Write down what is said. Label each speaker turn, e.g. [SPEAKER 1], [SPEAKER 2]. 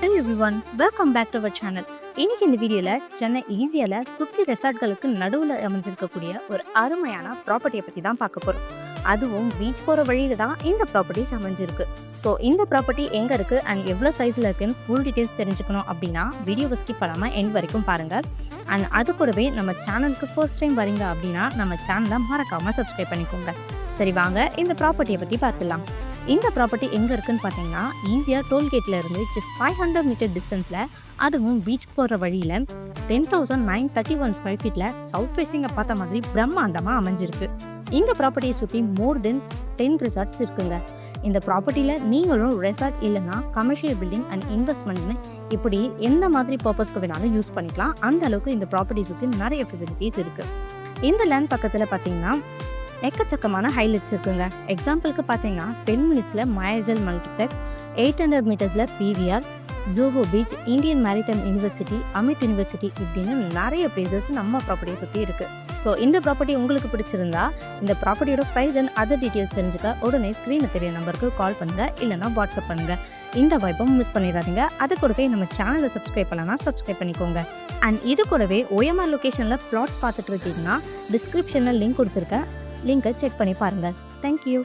[SPEAKER 1] Hello everyone, welcome back to our channel. இன்னைக்கு இந்த வீடியோவில் சென்னை ஈஸியால சுற்றி ரெசார்ட்களுக்கு நடுவில் அமைஞ்சிருக்கக்கூடிய ஒரு அருமையான ப்ராப்பர்ட்டியை பற்றி தான் பார்க்க போகிறோம். அதுவும் பீச் போகிற வழியில் தான் இந்த ப்ராப்பர்ட்டிஸ் அமைஞ்சிருக்கு. ஸோ இந்த ப்ராப்பர்ட்டி எங்கே இருக்குது அண்ட் எவ்வளோ சைஸில் இருக்குன்னு ஃபுல் டீட்டெயில்ஸ் தெரிஞ்சுக்கணும் அப்படின்னா வீடியோவை ஸ்கிப் பண்ணாமல் எண்ட் வரைக்கும் பாருங்கள். அண்ட் அது கூடவே நம்ம சேனலுக்கு ஃபர்ஸ்ட் டைம் வரீங்க அப்படின்னா நம்ம சேனலை மறக்காமல் சப்ஸ்கிரைப் பண்ணிக்கோங்க. சரி வாங்க இந்த ப்ராப்பர்ட்டியை பற்றி பார்த்துடலாம். இந்த ப்ராப்பர்ட்டி எங்கே இருக்குன்னு பார்த்தீங்கன்னா ஈஸியாக டோல்கேட்டில் இருந்து ஜஸ்ட் 500 மீட்டர் டிஸ்டன்ஸில், அதுவும் பீச் போகிற வழியில் 10,931 ஸ்கொயர் ஃபீட்டில் சவுத் ஃபேஸிங்கை பார்த்த மாதிரி பிரம்மாண்டமாக அமைஞ்சிருக்கு. இந்த ப்ராப்பர்ட்டியை சுற்றி மோர் தென் 10 ரிசார்ட்ஸ் இருக்குங்க. இந்த ப்ராப்பர்ட்டியில் நீங்களும் ரெசார்ட் இல்லைனா கமர்ஷியல் பில்டிங் அண்ட் இன்வெஸ்ட்மெண்ட்னு இப்படி எந்த மாதிரி பர்பஸ்க்கு வேணாலும் யூஸ் பண்ணிக்கலாம். அந்த அளவுக்கு இந்த ப்ராப்பர்ட்டியை சுற்றி நிறைய ஃபெசிலிட்டிஸ் இருக்குது. இந்த லேண்ட் பக்கத்தில் பார்த்தீங்கன்னா எக்கச்சக்கமான ஹைலைட்ஸ் இருக்குங்க. எக்ஸாம்பிளுக்கு பார்த்தீங்கன்னா 10 மினிட்ஸில் மயஜல் மல்டிப்ளெக்ஸ், 800 மீட்டர்ஸில் PVR, Juhu beach, Indian maritime university, Amity university இப்படின்னு நிறைய பிளேசஸ் நம்ம ப்ராப்பர்ட்டியை சுற்றி இருக்குது. ஸோ இந்த ப்ராப்பர்ட்டி உங்களுக்கு பிடிச்சிருந்தா இந்த ப்ராப்பர்ட்டியோட ப்ரைஸ் அண்ட் அதர் டீட்டெயில்ஸ் தெரிஞ்சுக்க உடனே ஸ்க்ரீனில் தெரிய நம்பருக்கு கால் பண்ணுங்கள், இல்லைனா வாட்ஸ்அப் பண்ணுங்கள். இந்த வாய்ப்பும் மிஸ் பண்ணிடாதீங்க. அது கூடவே நம்ம சேனலை சப்ஸ்கிரைப் பண்ணலன்னா சப்ஸ்கிரைப் பண்ணிக்கோங்க. அண்ட் இது கூடவே OMR லொக்கேஷனில் பிளாட்ஸ் பார்த்துட்டு இருக்கீங்கன்னா டிஸ்கிரிப்ஷனில் லிங்க் கொடுத்துருக்கேன், லிங்கை செக் பண்ணி பாருங்கள். தேங்க்யூ.